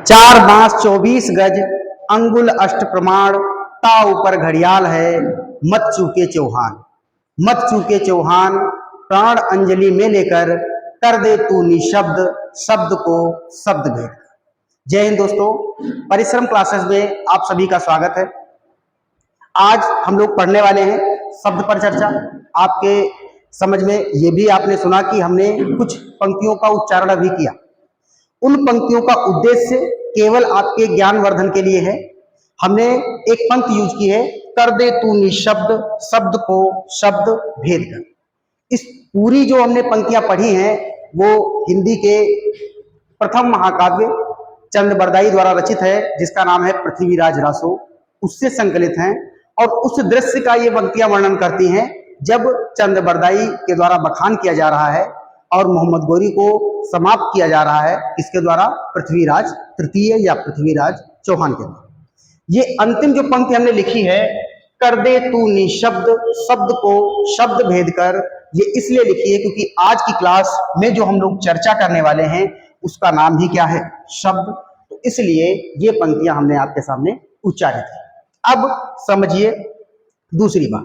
चार बांस 24 गज, अंगुल अष्ट प्रमाण, ता ऊपर घड़ियाल है, मत चूके चौहान। मत चूके चौहान, प्राण अंजलि में लेकर कर दे तू निशब्द, शब्द को शब्द भेद। जय हिंद दोस्तों, परिश्रम क्लासेस में आप सभी का स्वागत है। आज हम लोग पढ़ने वाले हैं शब्द पर चर्चा। आपके समझ में ये भी आपने सुना कि हमने कुछ पंक्तियों का उच्चारण भी किया। उन पंक्तियों का उद्देश्य केवल आपके ज्ञानवर्धन के लिए है। हमने एक पंक्ति यूज की है, कर दे तू निशब्द, शब्द को शब्द भेद कर। इस पूरी जो हमने पंक्तियां पढ़ी हैं वो हिंदी के प्रथम महाकाव्य चंद्रबरदाई द्वारा रचित है, जिसका नाम है पृथ्वीराज रासो। उससे संकलित हैं और उस दृश्य का ये पंक्तियां वर्णन करती हैं जब चंद्रबरदाई के द्वारा बखान किया जा रहा है और मोहम्मद गौरी को समाप्त किया जा रहा है। इसके द्वारा पृथ्वीराज तृतीय या पृथ्वीराज चौहान के द्वारा। ये अंतिम जो पंक्ति हमने लिखी है, कर दे तू निशब्द, शब्द को शब्द भेद कर, ये इसलिए लिखी है क्योंकि आज की क्लास में जो हम लोग चर्चा करने वाले हैं उसका नाम ही क्या है, शब्द। तो इसलिए ये पंक्तियां हमने आपके सामने उच्चारित की। अब समझिए दूसरी बात,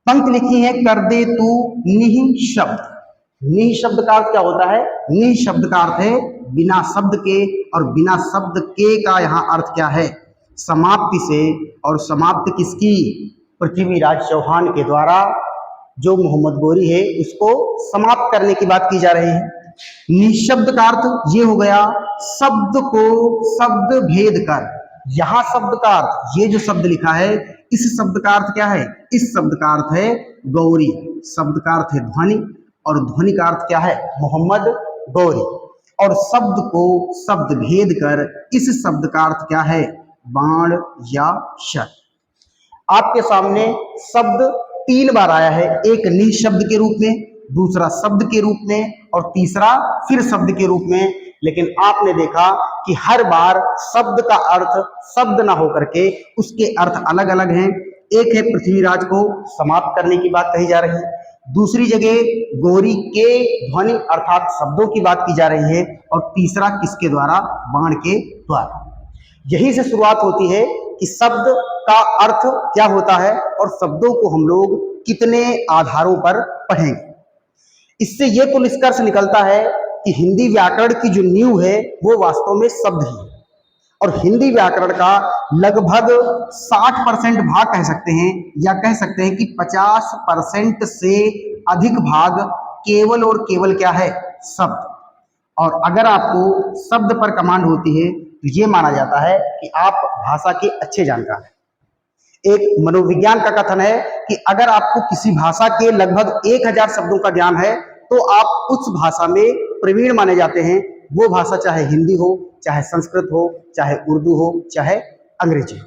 पंक्ति लिखी है, कर दे तू निशब्द। निः शब्द का अर्थ क्या होता है? निः शब्द का अर्थ है बिना शब्द के, और बिना शब्द के का यहाँ अर्थ क्या है? समाप्ति से। और समाप्ति किसकी? पृथ्वीराज चौहान के द्वारा जो मोहम्मद गौरी है उसको समाप्त करने की बात की जा रही है। निशब्द का अर्थ ये हो गया, शब्द को शब्द भेद कर। यहां शब्द का अर्थ, ये जो शब्द लिखा है इस शब्द का अर्थ क्या है? इस शब्द का अर्थ है गौरी। शब्द का अर्थ है ध्वनि, और ध्वनि का अर्थ क्या है? मोहम्मद गौरी। और शब्द को शब्द भेद कर, इस शब्द का अर्थ क्या है? बाण या शर। आपके सामने शब्द 3 बार आया है, एक निशब्द के रूप में, दूसरा शब्द के रूप में, और तीसरा फिर शब्द के रूप में। लेकिन आपने देखा कि हर बार शब्द का अर्थ शब्द ना होकर के उसके अर्थ अलग अलग हैं। एक है पृथ्वीराज को समाप्त करने की बात कही जा रही है, दूसरी जगह गौरी के ध्वनि अर्थात शब्दों की बात की जा रही है, और तीसरा किसके द्वारा? बाण के द्वारा। यही से शुरुआत होती है कि शब्द का अर्थ क्या होता है और शब्दों को हम लोग कितने आधारों पर पढ़ेंगे। इससे यह तो निष्कर्ष निकलता है कि हिंदी व्याकरण की जो नींव है वो वास्तव में शब्द ही है, और हिंदी व्याकरण का लगभग 60% भाग कह सकते हैं, या कह सकते हैं कि 50% से अधिक भाग केवल और केवल क्या है? शब्द। और अगर आपको शब्द पर कमांड होती है तो ये माना जाता है कि आप भाषा के अच्छे जानकार हैं। एक मनोविज्ञान का कथन है कि अगर आपको किसी भाषा के लगभग 1000 शब्दों का ज्ञान है तो आप उस भाषा में प्रवीण माने जाते हैं। वो भाषा चाहे हिंदी हो, चाहे संस्कृत हो, चाहे उर्दू हो, चाहे अंग्रेजी हो।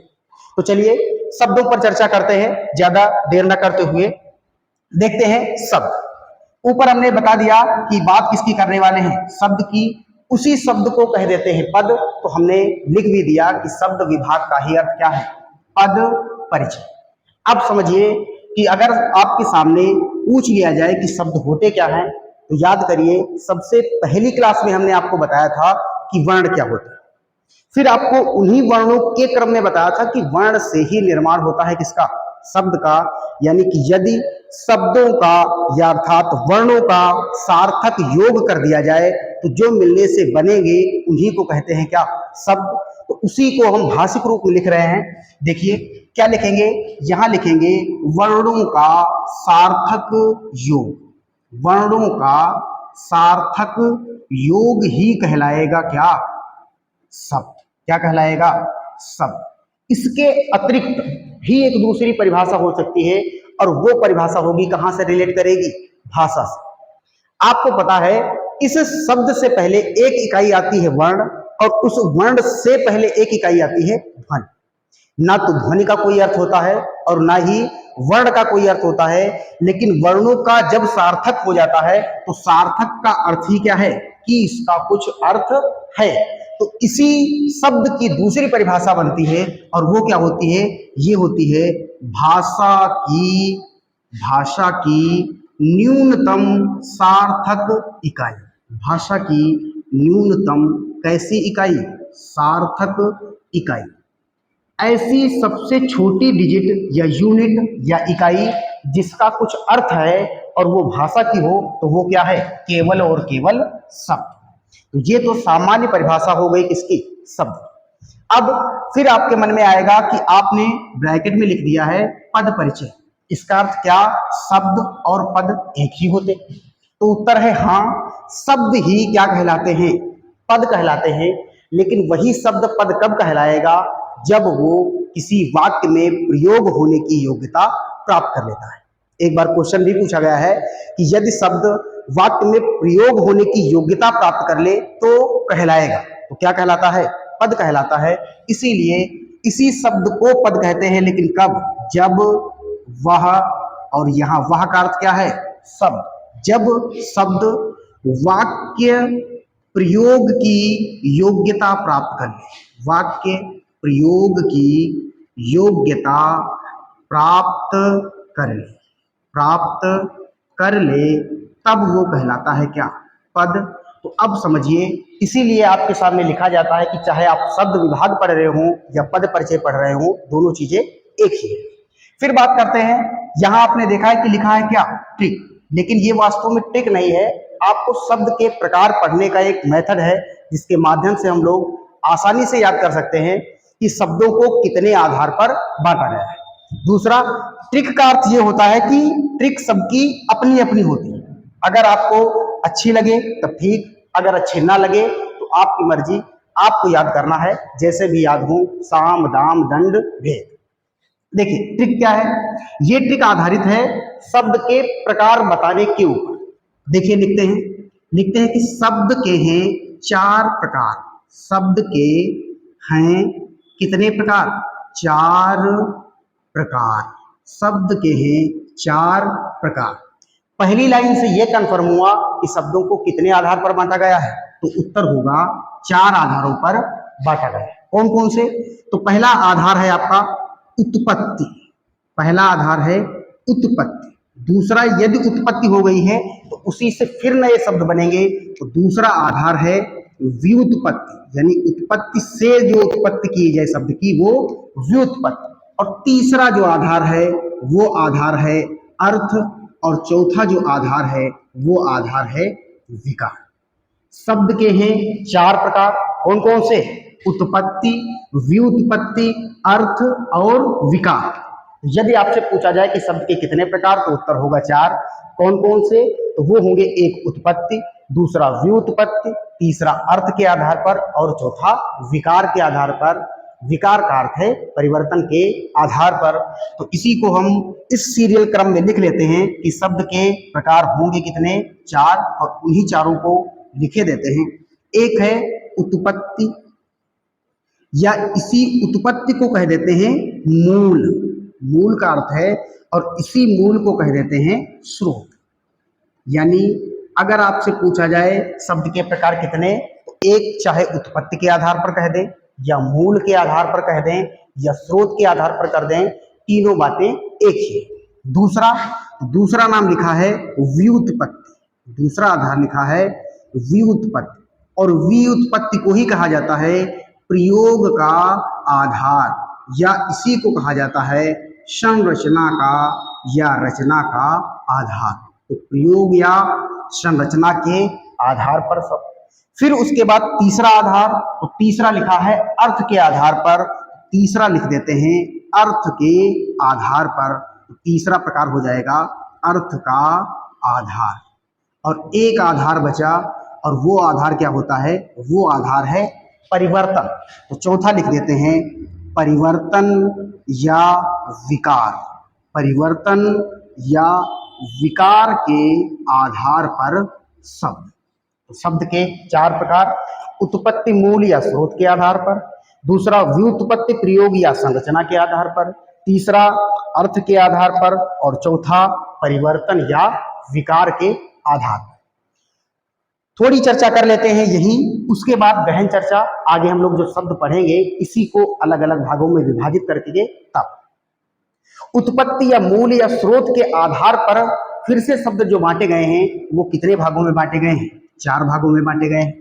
तो चलिए शब्दों पर चर्चा करते हैं, ज्यादा देर न करते हुए देखते हैं शब्द। ऊपर हमने बता दिया कि बात किसकी करने वाले हैं? शब्द की। उसी शब्द को कह देते हैं पद। तो हमने लिख भी दिया कि शब्द विभाग का ही अर्थ क्या है? पद परिचय। अब समझिए कि अगर आपके सामने पूछ लिया जाए कि शब्द होते क्या हैं, तो याद करिए सबसे पहली क्लास में हमने आपको बताया था कि वर्ण क्या होता है। फिर आपको उन्हीं वर्णों के क्रम में बताया था कि वर्ण से ही निर्माण होता है किसका? शब्द का। यानी कि यदि शब्दों का या अर्थात वर्णों का सार्थक योग कर दिया जाए तो जो मिलने से बनेंगे उन्हीं को कहते हैं क्या? शब्द। तो उसी को हम भाषिक रूप में लिख रहे हैं। देखिए क्या लिखेंगे, यहां लिखेंगे वर्णों का सार्थक योग। वर्णों का सार्थक योग ही कहलाएगा क्या? शब्द। क्या कहलाएगा? शब्द। इसके अतिरिक्त भी एक दूसरी परिभाषा हो सकती है, और वो परिभाषा होगी, कहां से रिलेट करेगी? भाषा से। आपको पता है इस शब्द से पहले एक इकाई आती है वर्ण, और उस वर्ण से पहले एक इकाई आती है ध्वनि। ना तो ध्वनि का कोई अर्थ होता है और ना ही वर्ण का कोई अर्थ होता है, लेकिन वर्णों का जब सार्थक हो जाता है तो सार्थक का अर्थ ही क्या है? कि इसका कुछ अर्थ है। तो इसी शब्द की दूसरी परिभाषा बनती है, और वो क्या होती है? ये होती है भाषा की न्यूनतम सार्थक इकाई। भाषा की न्यूनतम कैसी इकाई, सार्थक इकाई। ऐसी सबसे छोटी डिजिट या यूनिट या इकाई जिसका कुछ अर्थ है और वो भाषा की हो तो वो क्या है, केवल और केवल शब्द। तो ये तो सामान्य परिभाषा हो गई किसकी, शब्द। अब फिर आपके मन में आएगा कि आपने ब्रैकेट में लिख दिया है पद परिचय, इसका अर्थ क्या, शब्द और पद एक ही होते। तो उत्तर है हाँ, शब्द ही क्या कहलाते हैं, पद कहलाते हैं। लेकिन वही शब्द पद कब कहलाएगा, जब वो किसी वाक्य में प्रयोग होने की योग्यता प्राप्त कर लेता है। एक बार क्वेश्चन भी पूछा गया है कि यदि शब्द वाक्य में प्रयोग होने की योग्यता प्राप्त कर ले तो कहलाएगा, तो क्या कहलाता है, पद कहलाता है। इसीलिए इसी शब्द को पद कहते हैं, लेकिन कब, जब वह, और यहां वह का अर्थ क्या है, शब्द, जब शब्द वाक्य प्रयोग की योग्यता प्राप्त कर ले, वाक्य प्रयोग की योग्यता प्राप्त कर ले, प्राप्त कर ले, तब वो कहलाता है क्या, पद। तो अब समझिए, इसीलिए आपके सामने लिखा जाता है कि चाहे आप शब्द विभाग पढ़ रहे हो या पद परिचय पढ़ रहे हो, दोनों चीजें एक ही है। फिर बात करते हैं, यहां आपने देखा है कि लिखा है क्या, ट्रिक, लेकिन ये वास्तव में ट्रिक नहीं है। आपको शब्द के प्रकार पढ़ने का एक मेथड है जिसके माध्यम से हम लोग आसानी से याद कर सकते हैं कि शब्दों को कितने आधार पर बांटा गया है। दूसरा, ट्रिक का अर्थ ये होता है कि ट्रिक सबकी अपनी अपनी होती है। अगर आपको अच्छी लगे तब ठीक, अगर अच्छी ना लगे तो आपकी मर्जी, आपको याद करना है जैसे भी याद हो, साम दाम दंड भेद। देखिए ट्रिक क्या है, ये ट्रिक आधारित है शब्द के प्रकार बताने के ऊपर। देखिए लिखते हैं कि शब्द के हैं 4 प्रकार, शब्द के हैं कितने प्रकार, 4 प्रकार, शब्द के हैं 4 प्रकार। पहली लाइन से यह कंफर्म हुआ कि शब्दों को कितने आधार पर बांटा गया है, तो उत्तर होगा 4 आधारों पर बांटा गया है। कौन कौन से, तो पहला आधार है आपका उत्पत्ति, पहला आधार है उत्पत्ति। दूसरा, यदि उत्पत्ति हो गई है तो उसी से फिर नए शब्द बनेंगे, तो दूसरा आधार है व्युत्पत्ति, यानी उत्पत्ति से जो उत्पत्ति की जाए शब्द की, वो व्युत्पत्ति। और तीसरा जो आधार है वो आधार है अर्थ, और चौथा जो आधार है वो आधार है विकार। शब्द के हैं 4 प्रकार, कौन कौन से, उत्पत्ति, व्युत्पत्ति, अर्थ और विकार। यदि आपसे पूछा जाए कि शब्द के कितने प्रकार, तो उत्तर होगा 4। कौन कौन से, तो वो होंगे, एक उत्पत्ति, दूसरा व्युत्पत्ति, तीसरा अर्थ के आधार पर और चौथा विकार के आधार पर। विकार का अर्थ है परिवर्तन के आधार पर। तो इसी को हम इस सीरियल क्रम में लिख लेते हैं कि शब्द के प्रकार होंगे कितने, 4, और उन्हीं चारों को लिखे देते हैं। एक है उत्पत्ति, या इसी उत्पत्ति को कह देते हैं मूल, मूल का अर्थ है, और इसी मूल को कह देते हैं स्रोत। यानी अगर आपसे पूछा जाए शब्द के प्रकार कितने, तो एक चाहे उत्पत्ति के आधार पर कह दें, या मूल के आधार पर कह दें, या स्रोत के आधार पर कर दें, तीनों बातें एक ही। दूसरा नाम लिखा है व्युत्पत्ति, दूसरा आधार लिखा है व्युत्पत्ति, और व्युत्पत्ति को ही कहा जाता है प्रयोग का आधार, या इसी को कहा जाता है संरचना का या रचना का आधार। तो प्रयोग या संरचना के आधार पर सब। फिर उसके बाद तीसरा आधार, तो तीसरा लिखा है अर्थ के आधार पर, तीसरा लिख देते हैं अर्थ के आधार पर। तो तीसरा प्रकार हो जाएगा अर्थ का आधार, और एक आधार बचा, और वो आधार क्या होता है, वो आधार है परिवर्तन। तो चौथा लिख देते हैं परिवर्तन या विकार, परिवर्तन या विकार के आधार पर शब्द। तो शब्द के 4 प्रकार, उत्पत्ति मूल या स्रोत के आधार पर, दूसरा व्युत्पत्ति प्रयोग या संरचना के आधार पर, तीसरा अर्थ के आधार पर, और चौथा परिवर्तन या विकार के आधार पर। थोड़ी चर्चा कर लेते हैं यही, उसके बाद गहन चर्चा आगे हम लोग जो शब्द पढ़ेंगे इसी को अलग अलग भागों में विभाजित करके। तब उत्पत्ति या मूल या स्रोत के आधार पर फिर से शब्द जो बांटे गए हैं वो कितने भागों में बांटे गए हैं, 4 भागों में बांटे गए हैं।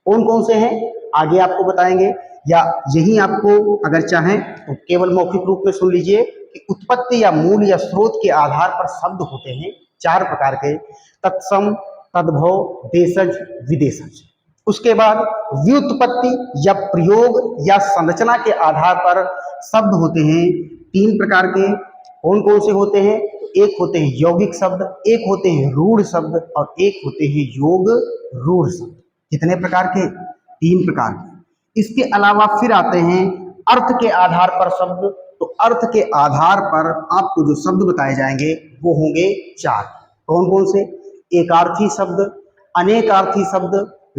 कौन कौन से हैं आगे आपको बताएंगे, या यही आपको अगर चाहें तो केवल मौखिक रूप में सुन लीजिए कि उत्पत्ति या मूल या स्रोत के आधार पर शब्द होते हैं 4 प्रकार के, तत्सम, तद्भव, देशज, विदेशज। उसके बाद व्युत्पत्ति या प्रयोग या संरचना के आधार पर शब्द होते हैं 3 प्रकार के। कौन कौन से होते हैं? एक होते हैं यौगिक शब्द, एक होते हैं रूढ़ शब्द और एक होते हैं योग रूढ़ शब्द। कितने प्रकार के? 3 प्रकार के। इसके अलावा फिर आते हैं अर्थ के आधार पर शब्द। तो अर्थ के आधार पर आपको जो शब्द बताए जाएंगे वो होंगे 4। कौन कौन से? एकार्थी शब्द, अनेकार्थी शब्द,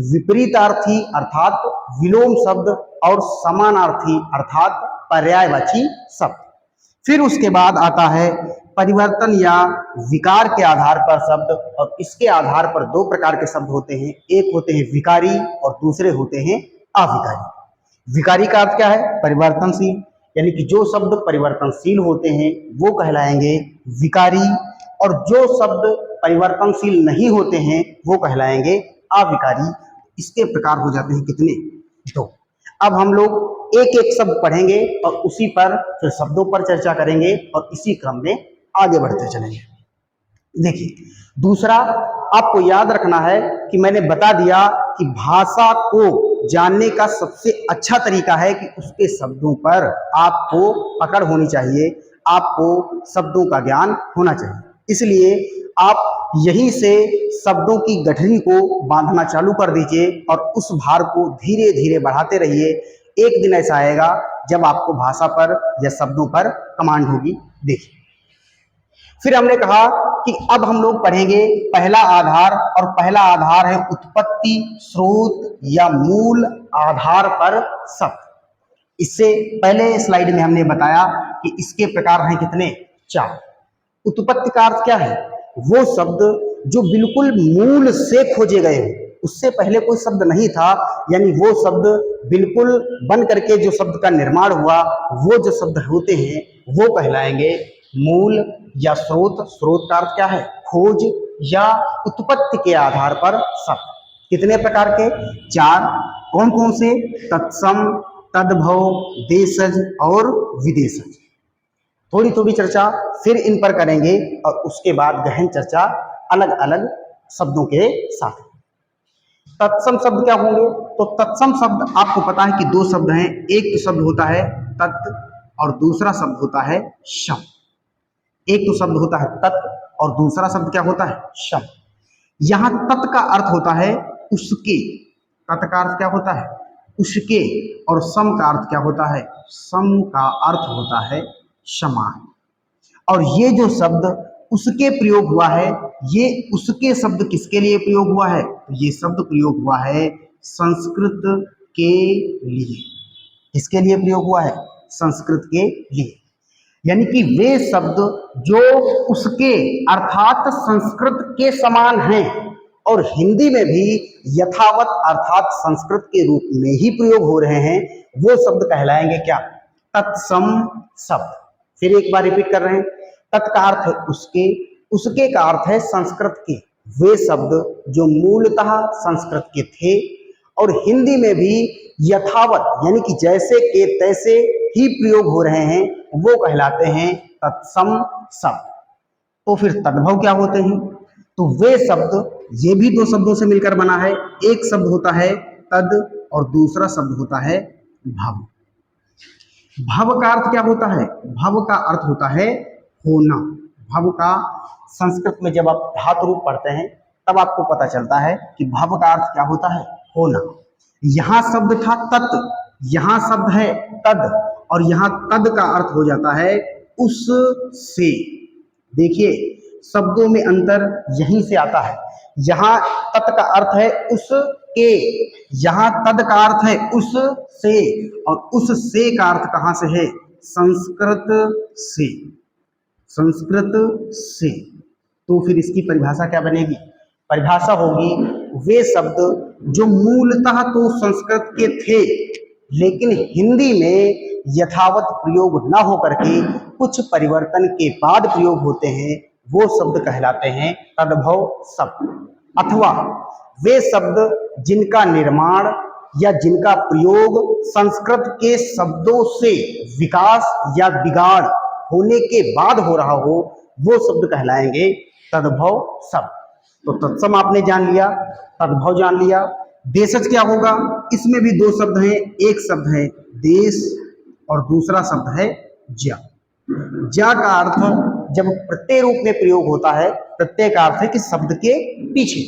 विपरीतार्थी अर्थात विलोम शब्द और समानार्थी अर्थात पर्यायवाची शब्द। फिर उसके बाद आता है परिवर्तन या विकार के आधार पर शब्द, और इसके आधार पर 2 प्रकार के शब्द होते हैं, एक होते हैं विकारी और दूसरे होते हैं अविकारी। विकारी का अर्थ क्या है? परिवर्तनशील, यानी कि जो शब्द परिवर्तनशील होते हैं वो कहलाएंगे विकारी, और जो शब्द परिवर्तनशील नहीं होते हैं वो कहलाएंगे अविकारी। इसके प्रकार हो जाते हैं कितने? 2। अब हम लोग एक एक शब्द पढ़ेंगे और उसी पर फिर शब्दों पर चर्चा करेंगे और इसी क्रम में आगे बढ़ते चलेंगे। देखिए, दूसरा आपको याद रखना है कि मैंने बता दिया कि भाषा को जानने का सबसे अच्छा तरीका है कि उसके शब्दों पर आपको पकड़ होनी चाहिए, आपको शब्दों का ज्ञान होना चाहिए। इसलिए आप यहीं से शब्दों की गठरी को बांधना चालू कर दीजिए और उस भार को धीरे धीरे बढ़ाते रहिए। एक दिन ऐसा आएगा जब आपको भाषा पर या शब्दों पर कमांड होगी। देखिए, फिर हमने कहा कि अब हम लोग पढ़ेंगे पहला आधार, और पहला आधार है उत्पत्ति, स्रोत या मूल आधार पर शब्द। इससे पहले स्लाइड में हमने बताया कि इसके प्रकार हैं कितने? 4। उत्पत्ति का अर्थ क्या है? वो शब्द जो बिल्कुल मूल से खोजे गए हो, उससे पहले कोई शब्द नहीं था, यानी वो शब्द बिल्कुल बन करके जो शब्द का निर्माण हुआ, वो जो शब्द होते हैं वो कहलाएंगे मूल या स्रोत। स्रोत का अर्थ क्या है? खोज या उत्पत्ति के आधार पर शब्द। कितने प्रकार के? 4। कौन कौन से? तत्सम, तद्भव, देशज और विदेशज। थोड़ी थोड़ी चर्चा फिर इन पर करेंगे और उसके बाद गहन चर्चा अलग अलग शब्दों के साथ। तत्सम शब्द क्या होंगे? तो तत्सम शब्द आपको पता है कि 2 शब्द हैं, एक तो शब्द होता है तत् और दूसरा शब्द होता है शम। एक तो शब्द होता है तत् और दूसरा शब्द क्या होता है? शम। यहां तत् का अर्थ होता है उसके। तत् का अर्थ क्या होता है? उसके। और सम का अर्थ क्या होता है? सम का अर्थ होता है समान। और ये जो शब्द उसके प्रयोग हुआ है, ये उसके शब्द किसके लिए प्रयोग हुआ है? तो ये शब्द प्रयोग हुआ है संस्कृत के लिए। किसके लिए प्रयोग हुआ है? संस्कृत के लिए। यानी कि वे शब्द जो उसके अर्थात संस्कृत के समान हैं और हिंदी में भी यथावत अर्थात संस्कृत के रूप में ही प्रयोग हो रहे हैं, वो शब्द कहलाएंगे क्या? तत्सम शब्द। फिर एक बार रिपीट कर रहे हैं, तत् का अर्थ है उसके, उसके का अर्थ है संस्कृत के। वे शब्द जो मूलतः संस्कृत के थे और हिंदी में भी यथावत यानी कि जैसे के तैसे ही प्रयोग हो रहे हैं, वो कहलाते हैं तत्सम शब्द। तो फिर तद्भव क्या होते हैं? तो वे शब्द, ये भी 2 शब्दों से मिलकर बना है। एक शब्द होता है तद और दूसरा शब्द होता है भव। भव का अर्थ क्या होता है? भव का अर्थ होता है होना। भव का संस्कृत में जब आप धातु रूप पढ़ते हैं तब आपको पता चलता है कि भव का अर्थ क्या होता है? होना। यहां शब्द था तत्, यहां शब्द है तद, और यहां तद का अर्थ हो जाता है उससे। देखिए, शब्दों में अंतर यहीं से आता है। यहां तत् का अर्थ है उसके, यहां तद का अर्थ है उससे, और उससे का अर्थ कहां से है? संस्कृत से। संस्कृत से। तो फिर इसकी परिभाषा क्या बनेगी? परिभाषा होगी वे शब्द जो मूलतः तो संस्कृत के थे लेकिन हिंदी में यथावत प्रयोग न होकर के कुछ परिवर्तन के बाद प्रयोग होते हैं, वो शब्द कहलाते हैं तद्भव शब्द। अथवा वे शब्द जिनका निर्माण या जिनका प्रयोग संस्कृत के शब्दों से विकास या बिगाड़ होने के बाद हो रहा हो, वो शब्द कहलाएंगे तद्भव शब्द। तो तत्सम आपने जान लिया, तद्भव जान लिया। देशज क्या होगा? इसमें भी दो शब्द हैं, एक शब्द है देश और दूसरा शब्द है ज्या। ज्या का अर्थ जब प्रत्यय रूप में प्रयोग होता है, प्रत्यय का अर्थ है कि शब्द के पीछे,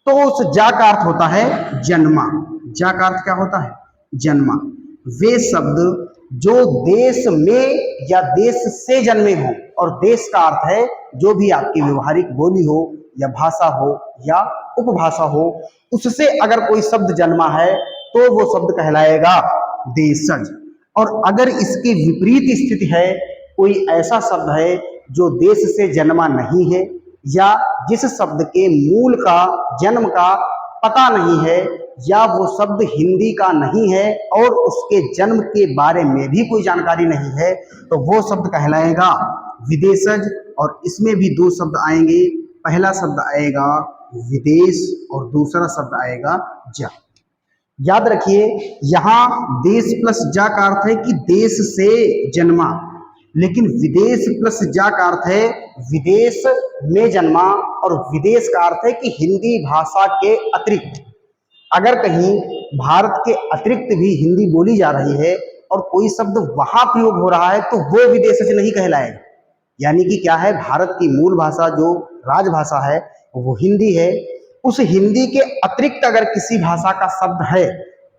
तो उस ज्या का अर्थ होता है जन्मा। ज्या का अर्थ क्या होता है? जन्मा। वे शब्द जो देश में या देश से जन्मे हो, और देश का अर्थ है जो भी आपकी व्यवहारिक बोली हो या भाषा हो या उपभाषा हो, उससे अगर कोई शब्द जन्मा है तो वो शब्द कहलाएगा देशज। और अगर इसकी विपरीत स्थिति है, कोई ऐसा शब्द है जो देश से जन्मा नहीं है या जिस शब्द के मूल का, जन्म का पता नहीं है, या वो शब्द हिंदी का नहीं है और उसके जन्म के बारे में भी कोई जानकारी नहीं है, तो वो शब्द कहलाएगा विदेशज। और इसमें भी दो शब्द आएंगे, पहला शब्द आएगा विदेश और दूसरा शब्द आएगा जा। याद रखिए, यहां देश प्लस जा का अर्थ है कि देश से जन्मा, लेकिन विदेश प्लस जा का अर्थ है विदेश में जन्मा, और विदेश का अर्थ है कि हिंदी भाषा के अतिरिक्त, अगर कहीं भारत के अतिरिक्त भी हिंदी बोली जा रही है और कोई शब्द वहां प्रयोग हो रहा है, तो वो विदेशज नहीं कहलाएगा। यानी कि क्या है, भारत की मूल भाषा जो राजभाषा है वो हिंदी है, उस हिंदी के अतिरिक्त अगर किसी भाषा का शब्द है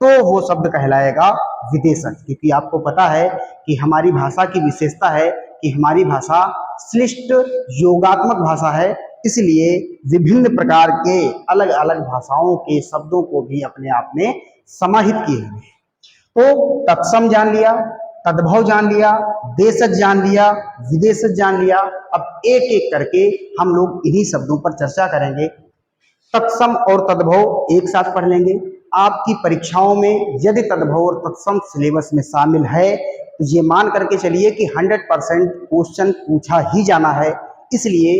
तो वो शब्द कहलाएगा विदेशज। क्योंकि आपको पता है कि हमारी भाषा की विशेषता है कि हमारी भाषा श्लिष्ट योगात्मक भाषा है, इसलिए विभिन्न प्रकार के अलग अलग भाषाओं के शब्दों को भी अपने आप में समाहित किए हुए हैं। तो तत्सम जान लिया, तद्भव जान लिया, देशज जान लिया, विदेशज जान लिया। अब एक एक करके हम लोग इन्हीं शब्दों पर चर्चा करेंगे। तत्सम और तद्भव एक साथ पढ़ लेंगे। आपकी परीक्षाओं में यदि तद्भव और तत्सम सिलेबस में शामिल है तो ये मान करके चलिए कि 100% क्वेश्चन पूछा ही जाना है। इसलिए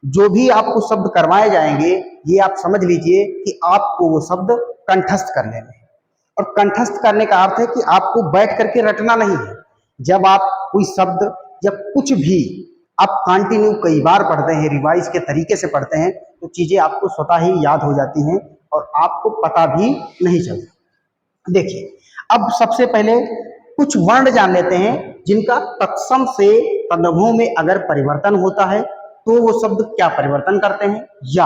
जो भी आपको शब्द करवाए जाएंगे, ये आप समझ लीजिए कि आपको वो शब्द कंठस्थ कर लेने हैं। और कंठस्थ करने का अर्थ है कि आपको बैठ करके रटना नहीं है। जब आप कोई शब्द या कुछ भी आप कंटिन्यू कई बार पढ़ते हैं, रिवाइज के तरीके से पढ़ते हैं, तो चीजें आपको स्वतः ही याद हो जाती हैं और आपको पता भी नहीं चलता। देखिए, अब सबसे पहले कुछ वर्ण जान लेते हैं जिनका तत्सम से तद्भव में अगर परिवर्तन होता है तो वो शब्द क्या परिवर्तन करते हैं। या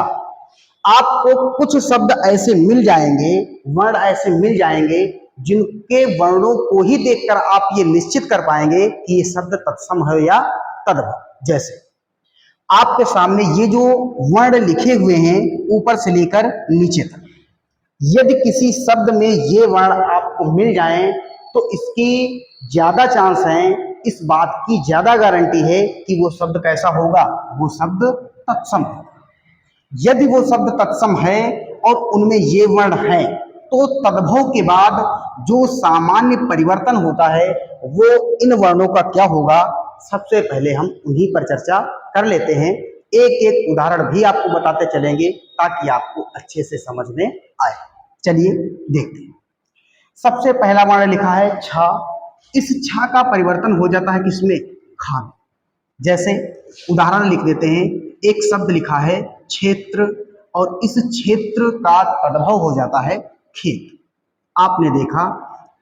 आपको कुछ शब्द ऐसे मिल जाएंगे, वर्ण ऐसे मिल जाएंगे जिनके वर्णों को ही देखकर आप ये निश्चित कर पाएंगे कि ये शब्द तत्सम है या तद्भव। जैसे आपके सामने ये जो वर्ण लिखे हुए हैं ऊपर से लेकर नीचे तक, यदि किसी शब्द में ये वर्ण आपको मिल जाएं तो इसकी ज्यादा चांस है, इस बात की ज्यादा गारंटी है कि वो शब्द कैसा होगा, वो शब्द तत्सम है। यदि वो शब्द तत्सम है और उनमें ये वर्ण है तो तद्भव के बाद जो सामान्य परिवर्तन होता है वो इन वर्णों का क्या होगा, सबसे पहले हम उन्हीं पर चर्चा कर लेते हैं। एक एक उदाहरण भी आपको बताते चलेंगे ताकि आपको अच्छे से समझ में आए। चलिए देखते हैं। सबसे पहला वर्ण लिखा है छा। इस छा का परिवर्तन हो जाता है किसमें, खा में। जैसे उदाहरण लिख देते हैं, एक शब्द लिखा है क्षेत्र और इस क्षेत्र का तद्भव हो जाता है खेत। आपने देखा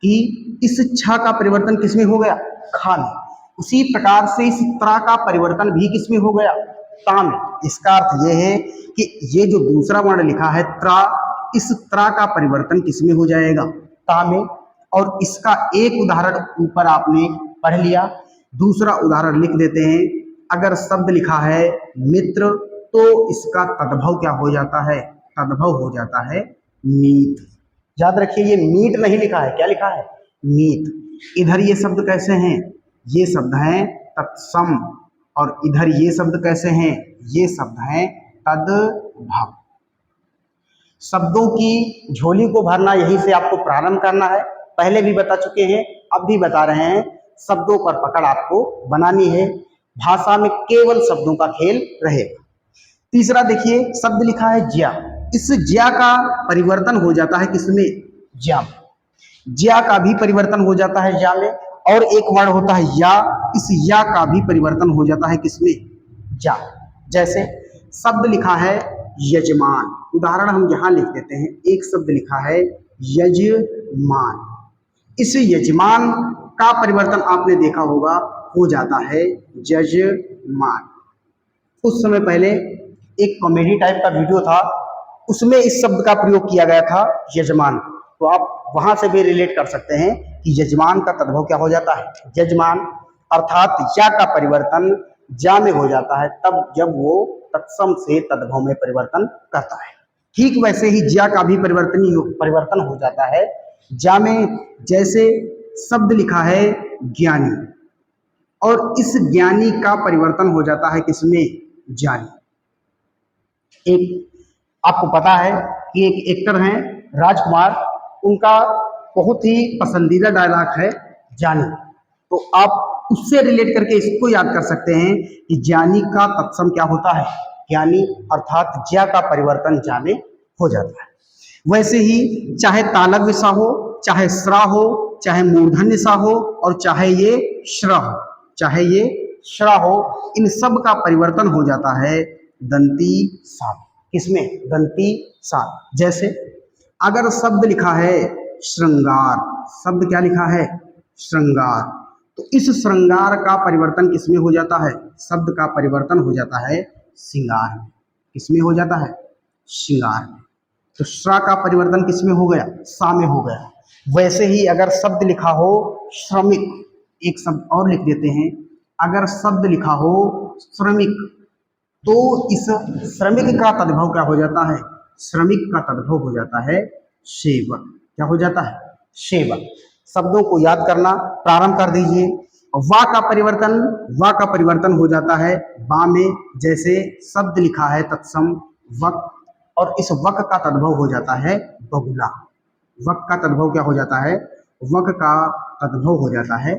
कि इस छ का परिवर्तन किसमें हो गया, खा में। उसी प्रकार से इस त्रा का परिवर्तन भी किसमें हो गया, ता में। इसका अर्थ यह है कि ये जो दूसरा वर्ण लिखा है त्रा, इस त्रा का परिवर्तन किसमें हो जाएगा, ता में। और इसका एक उदाहरण ऊपर आपने पढ़ लिया। दूसरा उदाहरण लिख देते हैं। अगर शब्द लिखा है मित्र तो इसका तद्भव क्या हो जाता है, तद्भव हो जाता है मीत। याद रखिए, ये मीट नहीं लिखा है, क्या लिखा है, मीत। इधर ये शब्द कैसे हैं, ये शब्द हैं तत्सम, और इधर ये शब्द कैसे हैं, ये शब्द हैं तद्भव। शब्दों की झोली को भरना यहीं से आपको प्रारंभ करना है। पहले भी बता चुके हैं, अब भी बता रहे हैं। शब्दों पर पकड़ आपको बनानी है। भाषा में केवल शब्दों का खेल रहेगा। तीसरा देखिए, शब्द लिखा है ज्या। इस ज्या का परिवर्तन हो जाता है किसमें? ज्या में। ज्या का भी परिवर्तन हो जाता है ज्या में, और एक वर्ण होता है या, इस या का भी परिवर्तन हो जाता है किसमें? जा। जैसे शब्द लिखा है यजमान, उदाहरण हम यहां लिख देते हैं, एक शब्द लिखा है यजमान। इस यजमान का परिवर्तन आपने देखा होगा हो जाता है जजमान। कुछ समय पहले एक कॉमेडी टाइप का वीडियो था, उसमें इस शब्द का प्रयोग किया गया था यजमान। तो आप वहां से भी रिलेट कर सकते हैं कि यजमान का तद्भव क्या हो जाता है? यजमान। अर्थात या का परिवर्तन जा में हो जाता है तब जब वो तत्सम से तद्भव में परिवर्तन करता है। ठीक वैसे ही ज्या का भी परिवर्तन हो जाता है जा में। जैसे शब्द लिखा है ज्ञानी, और इस ज्ञानी का परिवर्तन हो जाता है किसमें? ज्ञानी। एक आपको पता है कि एक एक्टर हैं राजकुमार, उनका बहुत ही पसंदीदा डायलॉग है जानी। तो आप उससे रिलेट करके इसको याद कर सकते हैं कि ज्ञानी का तत्सम क्या होता है? ज्ञानी। अर्थात ज्या का परिवर्तन जा में हो जाता है। वैसे ही चाहे तालव्य सा हो, चाहे स्रा हो, चाहे मूर्धन्य सा हो, और चाहे ये श्र हो, चाहे ये श्रा हो, इन सब का परिवर्तन हो जाता है दंती सा। किसमें? दंती सा। जैसे अगर शब्द लिखा है श्रृंगार, शब्द क्या लिखा है? श्रृंगार, तो इस श्रृंगार का परिवर्तन किसमें हो जाता है? शब्द का परिवर्तन हो जाता है श्रृंगार में। किसमें हो जाता है? श्रृंगार में। तो श्रा का परिवर्तन किसमें हो गया? सा में हो गया। वैसे ही अगर शब्द लिखा हो श्रमिक, एक शब्द और लिख देते हैं, अगर शब्द लिखा हो श्रमिक, तो इस श्रमिक का तद्भव क्या हो जाता है? श्रमिक का तद्भव हो जाता है सेवक। क्या हो जाता है? सेवक। शब्दों को याद करना प्रारंभ कर दीजिए। वा का परिवर्तन, वा का परिवर्तन हो जाता है बा में। जैसे शब्द लिखा है तत्सम वक, और इस वक का तद्भव हो जाता है बगुला। वक का तद्भव क्या हो जाता है? वक का तद्भव हो जाता है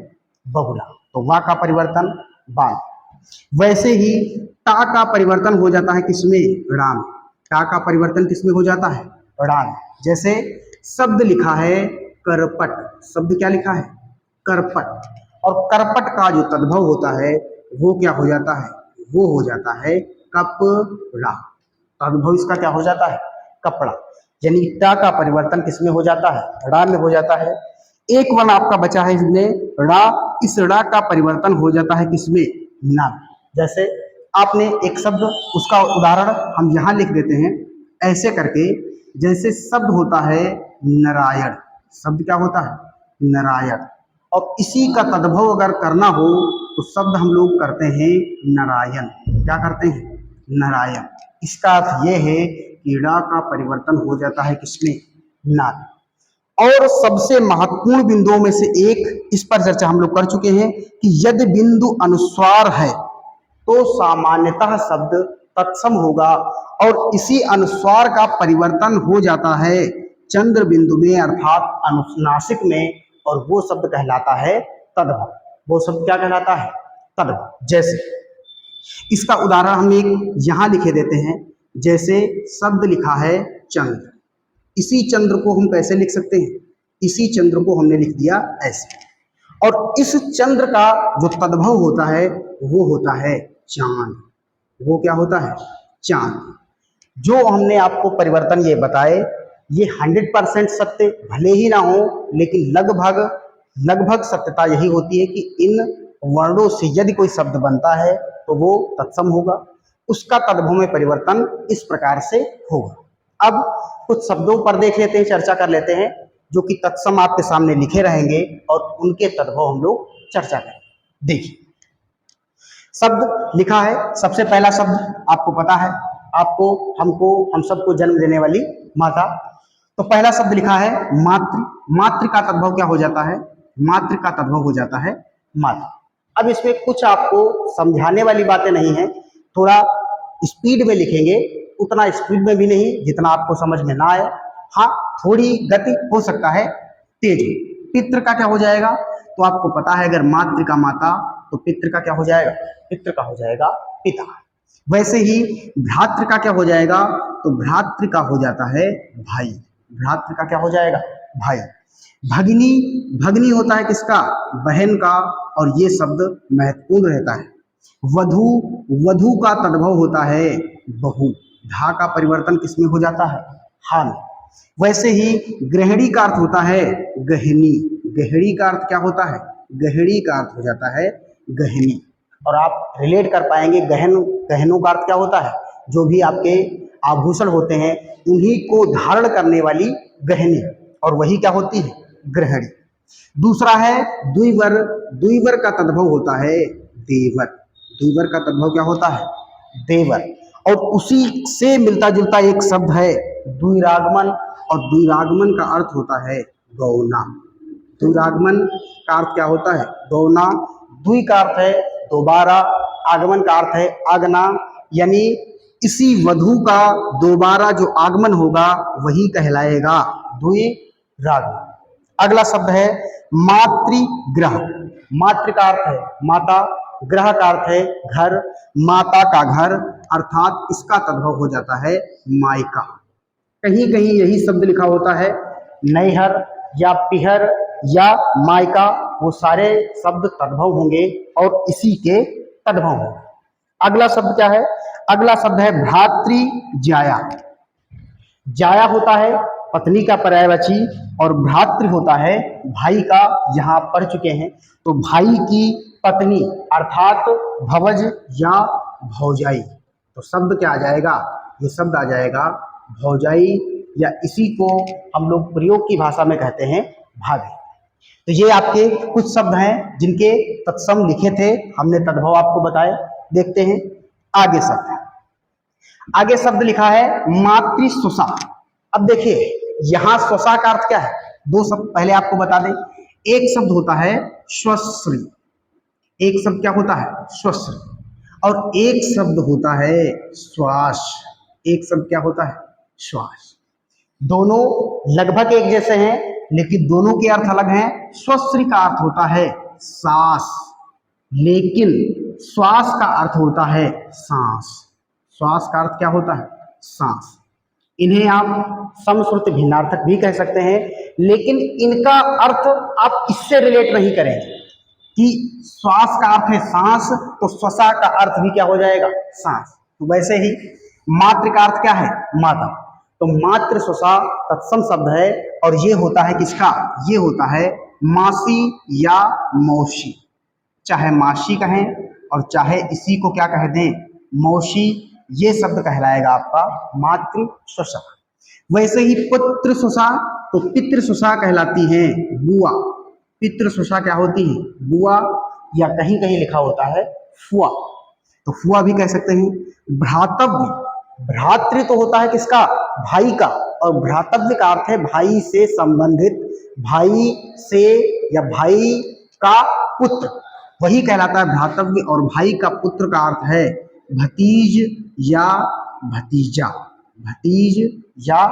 बगुला। तो वा का परिवर्तन बा। वैसे ही टा का परिवर्तन हो जाता है किसमें? राम। टा का परिवर्तन किसमें हो जाता है? राम। जैसे शब्द लिखा है करपट, शब्द क्या लिखा है? करपट, और करपट का जो तद्भव होता है वो क्या हो जाता है? वो हो जाता है कपड़ा। तद्भव इसका क्या हो जाता है? कपड़ा। यानी टा का परिवर्तन किसमें हो जाता है? रा में हो जाता है। एक वर्ण आपका बचा है इसमें रा, इस रा का परिवर्तन हो जाता है किसमें? ना। जैसे आपने एक शब्द, उसका उदाहरण हम यहाँ लिख देते हैं ऐसे करके। जैसे शब्द होता है नारायण, शब्द क्या होता है? नारायण, और इसी का तद्भव अगर करना हो तो शब्द हम लोग करते हैं नारायण। क्या करते हैं? नारायण। इसका अर्थ यह है कि रा का परिवर्तन हो जाता है किसमें? ना। और सबसे महत्वपूर्ण बिंदुओं में से एक, इस पर चर्चा हम लोग कर चुके हैं कि यदि बिंदु अनुस्वार है तो सामान्यतः शब्द तत्सम होगा, और इसी अनुस्वार का परिवर्तन हो जाता है चंद्र बिंदु में अर्थात अनुनासिक में, और वो शब्द कहलाता है तद्भव। वो शब्द क्या कहलाता है? तद्भव। जैसे इसका उदाहरण हम एक यहां लिखे देते हैं। जैसे शब्द लिखा है चंद्र, इसी चंद्र को हम कैसे लिख सकते हैं? इसी चंद्र को हमने लिख दिया ऐसे, और इस चंद्र का जो तद्भव होता है वो होता है चांद। वो क्या होता है? चांद। जो हमने आपको परिवर्तन ये बताए, ये 100% सत्य भले ही ना हो, लेकिन लगभग सत्यता यही होती है कि इन वर्णों से यदि कोई शब्द बनता है तो वो तत्सम होगा, उसका तद्भव में परिवर्तन इस प्रकार से होगा। अब कुछ शब्दों पर देख लेते हैं, चर्चा कर लेते हैं, जो कि तत्सम आपके सामने लिखे रहेंगे और उनके तद्भव हम लोग चर्चा करेंगे। देखिए शब्द लिखा है, सबसे पहला शब्द आपको पता है, आपको, हमको, हम सबको जन्म देने वाली माता। तो पहला शब्द लिखा है मातृ। मातृ का तद्भव क्या हो जाता है? मातृ का तद्भव हो जाता है माता। अब इसमें कुछ आपको समझाने वाली बातें नहीं है, थोड़ा स्पीड में लिखेंगे, उतना स्पीड में भी नहीं जितना आपको समझ में ना आए। हाँ, थोड़ी गति हो सकता है तेज। पितृ का क्या हो जाएगा? तो आपको पता है अगर मातृ का माता तो पितृ का क्या हो जाएगा? पितृ का हो जाएगा पिता। वैसे ही भ्रातृ का क्या हो जाएगा, तो भ्रातृ का हो जाता है भाई। भ्रातृ का क्या हो जाएगा, भाई। भगिनी, भगिनी होता है किसका, बहन का, और ये शब्द महत्वपूर्ण रहता है। वधू, वधू का तद्भव होता है बहू। धा का परिवर्तन किसमें हो जाता है, हा में। वैसे ही गृहिणी का अर्थ होता है गहनी। गहड़ी का अर्थ क्या होता है, गहड़ी का अर्थ हो जाता है गहनी। और आप रिलेट कर पाएंगे, गहन, गहनों का अर्थ क्या होता है, जो भी आपके आभूषण होते हैं उन्हीं को धारण करने वाली गहनी, और वही क्या होती है, गृहिणी। दूसरा है द्विवर। द्विवर का तद्भव होता है देवर। द्विवर का तद्भव क्या होता है, देवर। और उसी से मिलता जुलता एक शब्द है द्विरागमन, और द्विरागमन का अर्थ होता है गौना। द्विरागमन का अर्थ क्या होता है, गौना। द्वि का अर्थ है दोबारा, आगमन का अर्थ है आगना, यानी इसी वधू का दोबारा जो आगमन होगा वही कहलाएगा द्विरागमन। अगला शब्द है मातृग्रह। मातृ का अर्थ है माता, ग्रह का अर्थ है घर, माता का घर, अर्थात इसका तद्भव हो जाता है मायका। कहीं कहीं यही शब्द लिखा होता है नैहर या पिहर या मायका, वो सारे शब्द तद्भव होंगे और इसी के तद्भव होंगे। अगला शब्द क्या है, अगला शब्द है भ्रातृजाया। जाया होता है पत्नी का पर्यायवाची, और भ्रातृ होता है भाई का, यहाँ पढ़ चुके हैं। तो भाई की पत्नी अर्थात भवज या भौजाई। तो शब्द क्या आ जाएगा, ये शब्द आ जाएगा भौजाई, या इसी को हम लोग प्रयोग की भाषा में कहते हैं भाभी। तो ये आपके कुछ शब्द हैं जिनके तत्सम लिखे थे, हमने तद्भव आपको बताए। देखते हैं आगे शब्द। आगे शब्द लिखा है मातृस्वसा। अब देखिए यहां स्वसा का अर्थ क्या है, दो शब्द पहले आपको बता दें। एक शब्द होता है स्वश्री, एक शब्द क्या होता है स्वश्री, और एक शब्द होता है श्वास। एक शब्द क्या होता है, श्वास। दोनों लगभग एक जैसे हैं लेकिन दोनों के अर्थ अलग हैं। स्वश्री का अर्थ होता है सांस, लेकिन श्वास का अर्थ होता है सांस। श्वास का अर्थ क्या होता है, सांस। इन्हें आप समश्रुत भिन्नार्थक भी कह सकते हैं, लेकिन इनका अर्थ आप इससे रिलेट नहीं करेंगे कि श्वास का अर्थ है सांस, तो स्वसा का अर्थ भी क्या हो जाएगा, सांस। तो वैसे ही मातृ का अर्थ क्या है, माता। तो मातृ स्वसा तत्सम शब्द है, और ये होता है किसका, ये होता है मासी या मौसी। चाहे मासी कहें और चाहे इसी को क्या कह दें, मौसी, ये शब्द कहलाएगा आपका मातृ स्वसा। वैसे ही पुत्र स्वसा, तो पितृ स्वसा कहलाती है बुआ। पितृ स्वसा क्या होती है, बुआ, या कहीं कहीं लिखा होता है फुआ, तो फुआ भी कह सकते हैं। भ्रातव्य, भ्रातृ तो होता है किसका, भाई का, और भ्रातव्य का अर्थ है भाई से संबंधित, भाई से या भाई का पुत्र, वही कहलाता है भ्रातव्य। और भाई का पुत्र का अर्थ है भतीज या भतीजा। भतीज या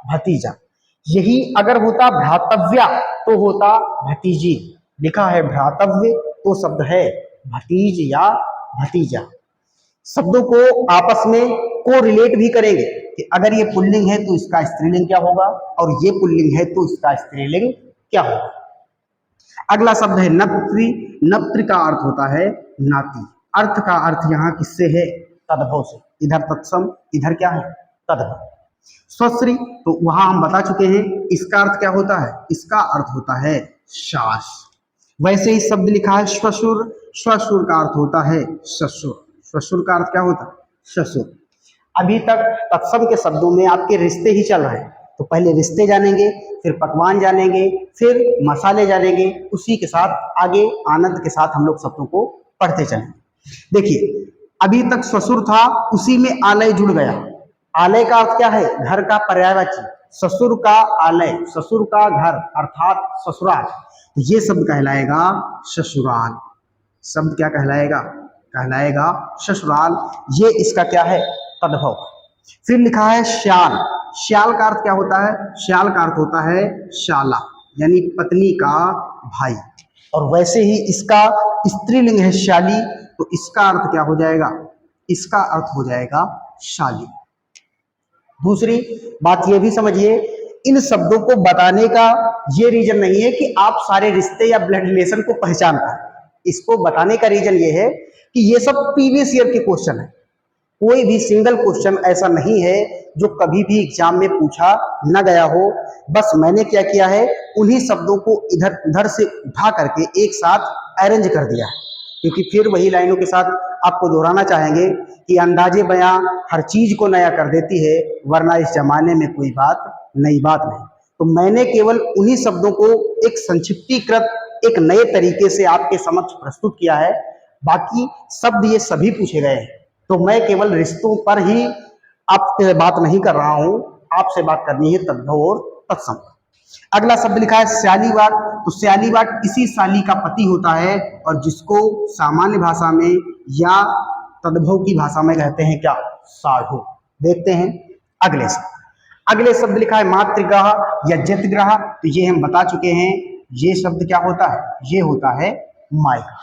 भतीजा। यही अगर होता भ्रातव्या तो होता भतीजी, लिखा है भ्रातव्य तो शब्द है भतीज या भतीजा। शब्दों को आपस में को रिलेट भी करेंगे कि अगर ये पुल्लिंग है तो इसका स्त्रीलिंग क्या होगा, और ये पुल्लिंग है तो इसका स्त्रीलिंग क्या होगा। अगला शब्द है नप्त्री। नप्त्र का अर्थ होता है नाती। अर्थ का अर्थ यहाँ किससे है, तद्भव से। इधर तत्सम, इधर क्या है, तद्भव। स्वश्री, तो वहां हम बता चुके हैं इसका अर्थ क्या होता है, इसका अर्थ होता है सास। वैसे ही शब्द लिखा है श्वशुर। श्वशुर का अर्थ होता है ससुर। श्वशुर का अर्थ क्या होता है, ससुर। अभी तक तत्सम के शब्दों में आपके रिश्ते ही चल रहे हैं, तो पहले रिश्ते जानेंगे, फिर पकवान जानेंगे, फिर मसाले जानेंगे, उसी के साथ आगे आनंद के साथ हम लोग शब्दों को पढ़ते चलेंगे। देखिए अभी तक ससुर था, उसी में आलय जुड़ गया। आलय का अर्थ क्या है, घर का पर्यायवाची। ससुर का आलय, ससुर का घर अर्थात ससुराल, तो ये शब्द कहलाएगा ससुराल। शब्द क्या कहलाएगा, कहलाएगा ससुराल। ये इसका क्या है, तद्भव। फिर लिखा है श्याल। श्याल का अर्थ क्या होता है, श्याल का अर्थ होता है शाला, यानी पत्नी का भाई। और वैसे ही इसका स्त्रीलिंग है श्याली, तो इसका अर्थ क्या हो जाएगा, इसका अर्थ हो जाएगा शाली। दूसरी बात ये भी समझिए, इन शब्दों को बताने का ये रीजन नहीं है कि आप सारे रिश्ते या ब्लड रिलेशन को पहचान पाए। इसको बताने का रीजन ये है कि ये सब प्रीवियस ईयर के क्वेश्चन है। कोई भी सिंगल क्वेश्चन ऐसा नहीं है जो कभी भी एग्जाम में पूछा न गया हो। बस मैंने क्या किया है, उन्हीं शब्दों को इधर उधर से उठा करके एक साथ अरेंज कर दिया है, क्योंकि फिर वही लाइनों के साथ आपको दोहराना चाहेंगे कि अंदाजे बयां हर चीज को नया कर देती है, वरना इस जमाने में कोई बात नई बात नहीं। तो मैंने केवल उन्हीं शब्दों को एक संक्षिप्तीकृत एक नए तरीके से आपके समक्ष प्रस्तुत किया है। बाकी शब्द ये सभी पूछे गए हैं, तो मैं केवल रिश्तों पर ही आपसे बात नहीं कर रहा हूं, आपसे बात करनी है तद्भव और तत्सम। अगला शब्द लिखा है स्यालीवाट। तो स्यालीवाट किसी साली का पति होता है और जिसको सामान्य भाषा में या तद्भव की भाषा में कहते हैं क्या, साढ़ू। देखते हैं अगले शब्द लिखा है मातृग्रह या जतिग्रह। तो ये हम बता चुके हैं, ये शब्द क्या होता है, ये होता है मायका।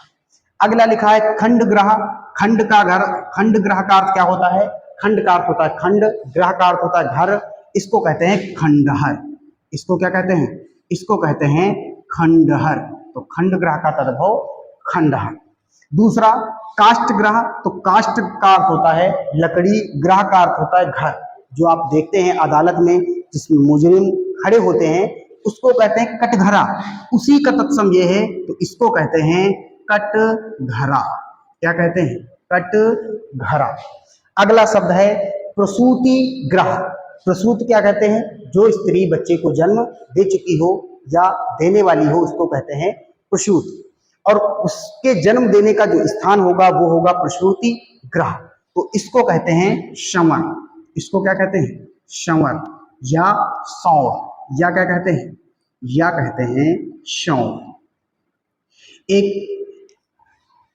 अगला लिखा है खंडग्रह। खंड का घर, खंड ग्रह का अर्थ क्या होता है, खंड का अर्थ होता है खंड, ग्रह का अर्थ होता है घर, इसको कहते हैं खंडहर। इसको क्या कहते हैं, इसको कहते हैं खंडहर। तो खंड ग्रह का तद्भव खंडहर। दूसरा काष्ठ ग्रह। तो काष्ठ का अर्थ होता है लकड़ी, ग्रह का अर्थ होता है घर। जो आप देखते हैं अदालत में जिसमें मुजरिम खड़े होते हैं उसको कहते हैं कटघरा, उसी का तत्सम ये है, तो इसको कहते हैं कटघरा। क्या कहते हैं, कटघरा। अगला शब्द है प्रसूति ग्रह। प्रसूत क्या कहते हैं, जो स्त्री बच्चे को जन्म दे चुकी हो या देने वाली हो उसको कहते हैं प्रसूत, और उसके जन्म देने का जो स्थान होगा वो होगा प्रसूति ग्रह। तो इसको कहते हैं श्रवण। इसको क्या कहते हैं, श्रवण या सौर, या क्या कहते हैं, या कहते हैं शौर। एक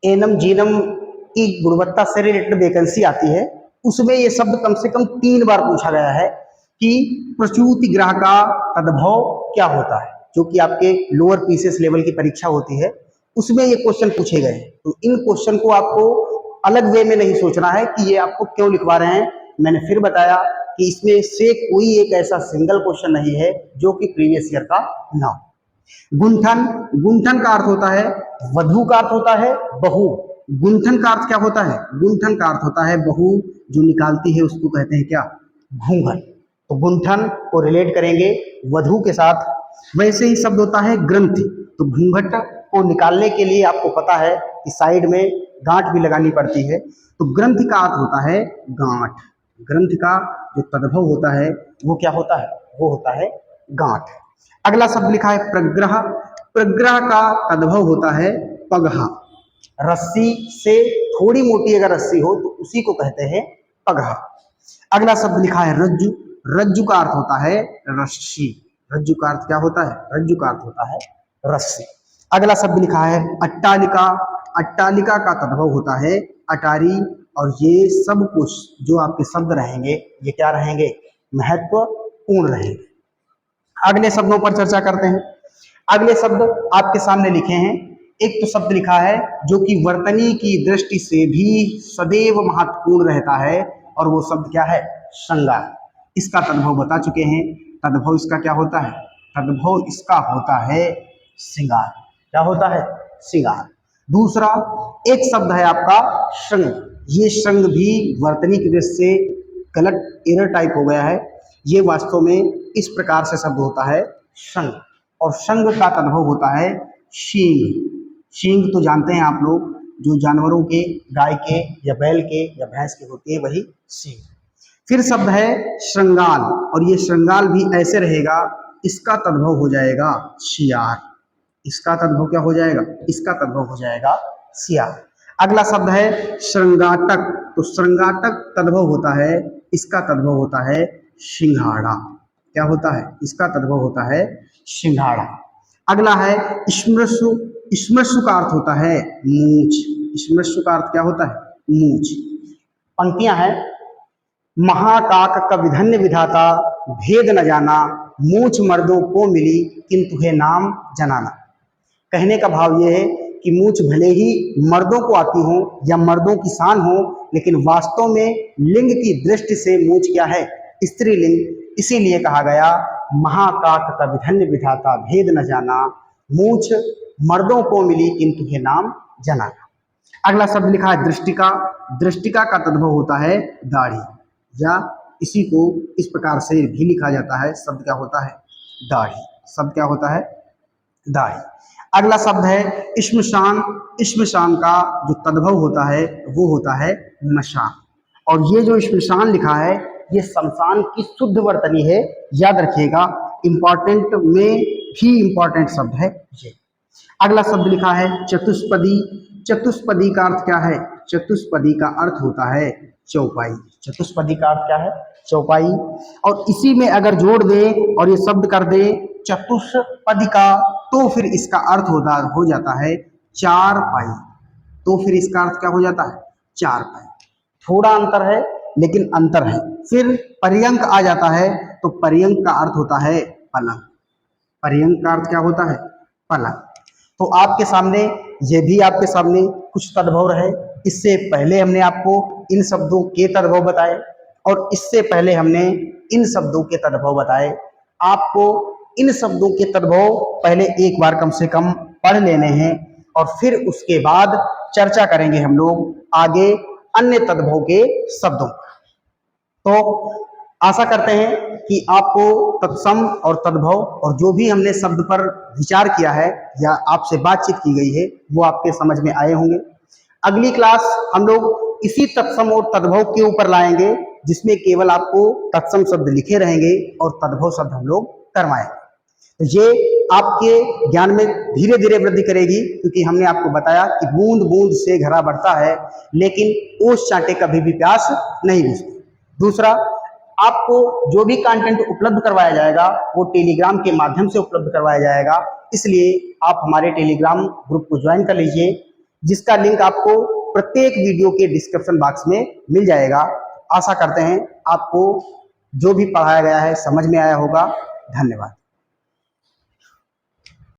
एनम जीनम की गुणवत्ता से रिलेटेड वैकेंसी आती है, उसमें ये शब्द कम से कम 3 बार पूछा गया है कि प्रसूति ग्रह का तद्भव क्या होता है, जो कि आपके लोअर पीसीएस लेवल की परीक्षा होती है उसमें ये क्वेश्चन पूछे गए। तो इन क्वेश्चन को आपको अलग वे में नहीं सोचना है कि ये आपको क्यों लिखवा रहे हैं। मैंने फिर बताया कि इसमें से कोई एक ऐसा सिंगल क्वेश्चन नहीं है जो कि प्रीवियस ईयर का ना हो। गुंठन, गुंठन का अर्थ होता है वधू, का अर्थ होता है बहू। गुंठन का अर्थ क्या होता है, गुंठन का अर्थ होता है बहू जो निकालती है उसको कहते हैं क्या, घूंघट। तो गुंठन को रिलेट करेंगे वधू के साथ। वैसे ही शब्द होता है ग्रंथि। तो घूंघट को निकालने के लिए आपको पता है कि साइड में गांठ भी लगानी पड़ती है। तो ग्रंथि का अर्थ होता है गांठ। ग्रंथि का जो तद्भव होता है वो क्या होता है, वो होता है गांठ। अगला शब्द लिखा है प्रग्रह। प्रग्रह का तद्भव होता है पगहा। रस्सी से थोड़ी मोटी अगर रस्सी हो तो उसी को कहते हैं पगहा। अगला शब्द लिखा है रज्जु। रज्जु का अर्थ होता है रस्सी। रज्जु का अर्थ क्या होता है, रज्जु का अर्थ होता है रस्सी। अगला शब्द लिखा है अट्टालिका। अट्टालिका का तद्भव होता है अटारी, और ये सब कुछ जो आपके शब्द रहेंगे ये क्या रहेंगे, महत्वपूर्ण रहेंगे। अगले शब्दों पर चर्चा करते हैं। अगले शब्द आपके सामने लिखे हैं। एक तो शब्द लिखा है जो कि वर्तनी की दृष्टि से भी सदैव महत्वपूर्ण रहता है, और वो शब्द क्या है, श्रृंगार। इसका तद्भव बता चुके हैं। तद्भव इसका क्या होता है, तद्भव इसका होता है श्रृंगार। क्या होता है, श्रृंगार। दूसरा एक शब्द है आपका श्रृंग। ये श्रृंग भी वर्तनी की दृष्टि से गलत एरर टाइप हो गया है। ये वास्तव में इस प्रकार से शब्द होता है श्रृंग, और श्रृंग का तद्भव होता है शींग। शींग तो जानते हैं आप लोग, जो जानवरों के, गाय के या बैल के या भैंस के होती है, वही शींग। फिर शब्द है श्रृंगाल, और ये श्रृंगाल भी ऐसे रहेगा, इसका तद्भव हो जाएगा शियार। इसका तद्भव क्या हो जाएगा, इसका तद्भव हो जाएगा सियार। अगला शब्द है श्रृंगाटक। तो श्रृंगाटक तद्भव होता है, इसका तद्भव होता है सिंघाड़ा। क्या होता है, इसका तद्भव होता है सिंघाड़ा। अगला है स्मृशु। स्मृशु का अर्थ होता है मूंछ। स्मृशु का अर्थ क्या होता है, मूंछ। पंक्तियां हैं, महाकाक का विधन्य विधाता, भेद न जाना, मूंछ मर्दों को मिली किंतु है नाम जनाना। कहने का भाव ये है कि मूंछ भले ही मर्दों को आती हो या मर्दों की शान हो, लेकिन वास्तव में लिंग की दृष्टि से मूंछ क्या है? स्त्रीलिंग। इसीलिए कहा गया महाकाक तब धन्य विधाता भेद न जाना, मूंछ मर्दों को मिली किंतु हे नाम जनाना। अगला शब्द लिखा है दृष्टिका। दृष्टिका का तद्भव होता है दाढ़ी, या इसी को इस प्रकार से भी लिखा जाता है। शब्द क्या होता है? दाढ़ी। शब्द क्या होता है? दाढ़ी। अगला शब्द है श्मशान। श्मशान का जो तद्भव होता है वो होता है मशान। और ये जो श्मशान लिखा है ये शमशान की शुद्ध वर्तनी है, याद रखिएगा, इंपॉर्टेंट में भी इंपॉर्टेंट शब्द है ये। अगला शब्द लिखा है चतुष्पदी। चतुष्पदी का अर्थ क्या है? चतुष्पदी का अर्थ होता है चौपाई। चतुष्पदी का अर्थ क्या है? चौपाई। और इसी में अगर जोड़ दे और ये शब्द कर दे चतुष्पदिका, तो फिर इसका अर्थ हो जाता है चार पाई। तो फिर इसका अर्थ क्या हो जाता है? चार पाई। थोड़ा अंतर है लेकिन अंतर है। फिर पर्यंक आ जाता है तो पर्यंक का अर्थ होता है पलंग। पर्यंक का अर्थ क्या होता है? पलंग। तो आपके सामने ये भी आपके सामने कुछ तद्भव रहे। इससे पहले हमने आपको इन शब्दों के तद्भव बताए और इससे पहले हमने इन शब्दों के तद्भव बताए। आपको इन शब्दों के तद्भव पहले एक बार कम से कम पढ़ लेने हैं और फिर उसके बाद चर्चा करेंगे हम लोग आगे अन्य तद्भव के शब्दों। तो आशा करते हैं कि आपको तत्सम और तद्भव और जो भी हमने शब्द पर विचार किया है या आपसे बातचीत की गई है वो आपके समझ में आए होंगे। अगली क्लास हम लोग इसी तत्सम और तद्भव के ऊपर लाएंगे, जिसमें केवल आपको तत्सम शब्द लिखे रहेंगे और तद्भव शब्द हम लोग करवाएंगे। तो ये आपके ज्ञान में धीरे धीरे वृद्धि करेगी, क्योंकि हमने आपको बताया कि बूंद बूंद से घड़ा बढ़ता है, लेकिन ओस चाटे कभी भी प्यास नहीं बुझती। दूसरा, आपको जो भी कंटेंट उपलब्ध करवाया जाएगा वो टेलीग्राम के माध्यम से उपलब्ध करवाया जाएगा, इसलिए आप हमारे टेलीग्राम ग्रुप को ज्वाइन कर लीजिए, जिसका लिंक आपको प्रत्येक वीडियो के डिस्क्रिप्शन बॉक्स में मिल जाएगा। आशा करते हैं आपको जो भी पढ़ाया गया है समझ में आया होगा। धन्यवाद।